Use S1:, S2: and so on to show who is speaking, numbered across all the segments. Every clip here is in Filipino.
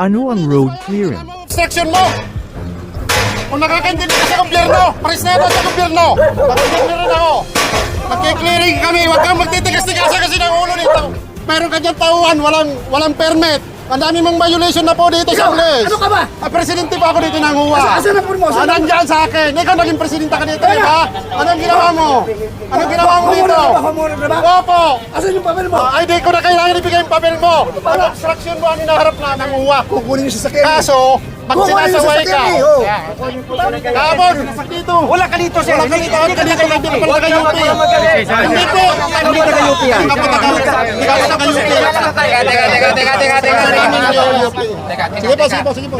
S1: Ano ang road clearing?
S2: Obstruction mo! Kung nakakaintindi ka sa gobyerno, presnedo sa gobyerno, mag-clearing rin ako. Mag-clearing kami, huwag kang magtitigas-tigasa kasi ng ulo dito. Meron ka dyan tauhan, walang permit. Ang dami mong violation na po dito sa English.
S3: Ano ka ba?
S2: Presidente pa ako dito ng huwa.
S3: Asan ang mo?
S2: Nandyan sa akin. Ikaw naging presidente ka dito, di ba? Anong ginawa mo? Anong ginawa mo dito? Opo.
S3: Asan yung papel mo?
S2: Ay, di ko na kailangan ibigay yung papel mo. Ang obstruction mo ang hinaharap na ng huwa.
S3: Kukunin yung sasakyan.
S2: Kaso, pag sinasaway ka, Kamon, dito.
S3: Wala ka dito, sir.
S2: Wala ka dito, hindi ka pala taga-UP. Hindi po.
S3: Hindi taga-UP yan.
S2: Hindi ka taga-UP. Sige po.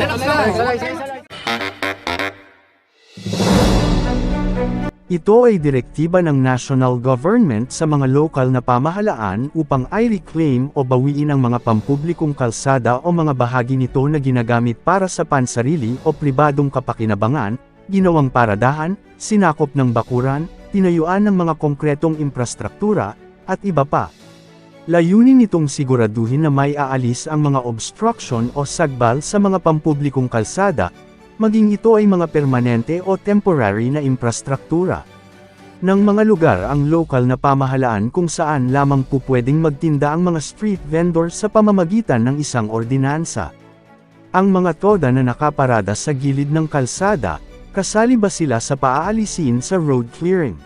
S1: Ito ay direktiba ng national government sa mga lokal na pamahalaan upang i-reclaim o bawiin ang mga pampublikong kalsada o mga bahagi nito na ginagamit para sa pansarili o pribadong kapakinabangan, ginawang paradahan, sinakop ng bakuran, tinayuan ng mga konkretong infrastruktura, at iba pa. Layunin nitong siguraduhin na may aalis ang mga obstruction o sagbal sa mga pampublikong kalsada, maging ito ay mga permanente o temporary na infrastruktura. Ng mga lugar ang lokal na pamahalaan kung saan lamang po pwedeng magtinda ang mga street vendor sa pamamagitan ng isang ordinansa. Ang mga toda na nakaparada sa gilid ng kalsada, kasali ba sila sa paaalisin sa road clearing?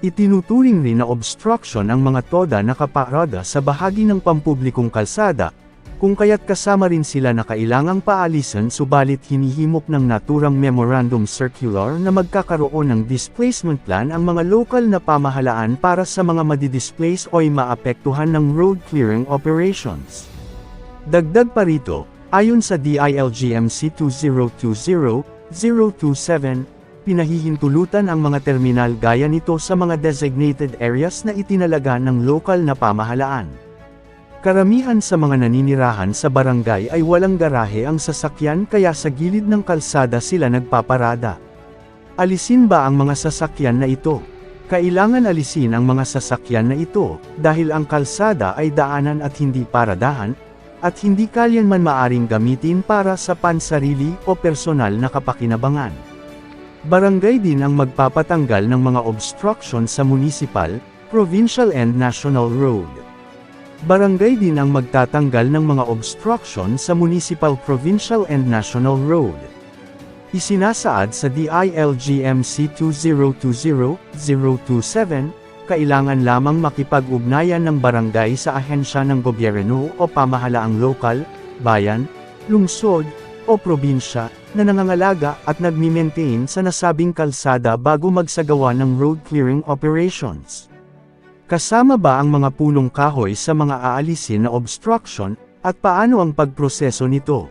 S1: Itinuturing rin na obstruction ang mga toda na nakaparada sa bahagi ng pampublikong kalsada, kung kaya't kasama rin sila na kailangang paalisan subalit hinihimok ng naturang memorandum circular na magkakaroon ng displacement plan ang mga lokal na pamahalaan para sa mga madidisplace o maapektuhan ng road clearing operations. Dagdag pa rito, ayon sa DILGMC 2020-027, pinahihintulutan ang mga terminal gaya nito sa mga designated areas na itinalaga ng lokal na pamahalaan. Karamihan sa mga naninirahan sa barangay ay walang garahe ang sasakyan kaya sa gilid ng kalsada sila nagpaparada. Alisin ba ang mga sasakyan na ito? Kailangan alisin ang mga sasakyan na ito, dahil ang kalsada ay daanan at hindi paradahan, at hindi kalyanman maaring gamitin para sa pansarili o personal na kapakinabangan. Barangay din ang magpapatanggal ng mga obstruction sa municipal, provincial and national road. Barangay din ang magtatanggal ng mga obstruction sa municipal, provincial and national road. Isinasaad sa DILGMC 2020-027, kailangan lamang makipag-ugnayan ng barangay sa ahensya ng gobyerno o pamahalaang lokal, bayan, lungsod, o probinsya, na nangangalaga at nagmi-maintain sa nasabing kalsada bago magsagawa ng road clearing operations. Kasama ba ang mga punong kahoy sa mga aalisin na obstruction, at paano ang pagproseso nito?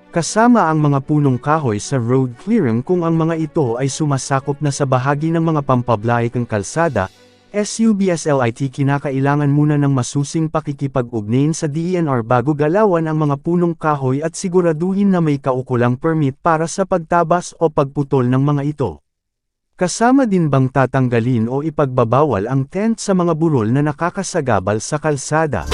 S1: Kasama ang mga punong kahoy sa road clearing kung ang mga ito ay sumasakop na sa bahagi ng mga pampablaikang kalsada, SUBSLIT kinakailangan muna ng masusing pakikipag-ugnayan sa DENR bago galawan ang mga punong kahoy at siguraduhin na may kaukulang permit para sa pagtabas o pagputol ng mga ito. Kasama din bang tatanggalin o ipagbabawal ang tent sa mga burol na nakakasagabal sa kalsada?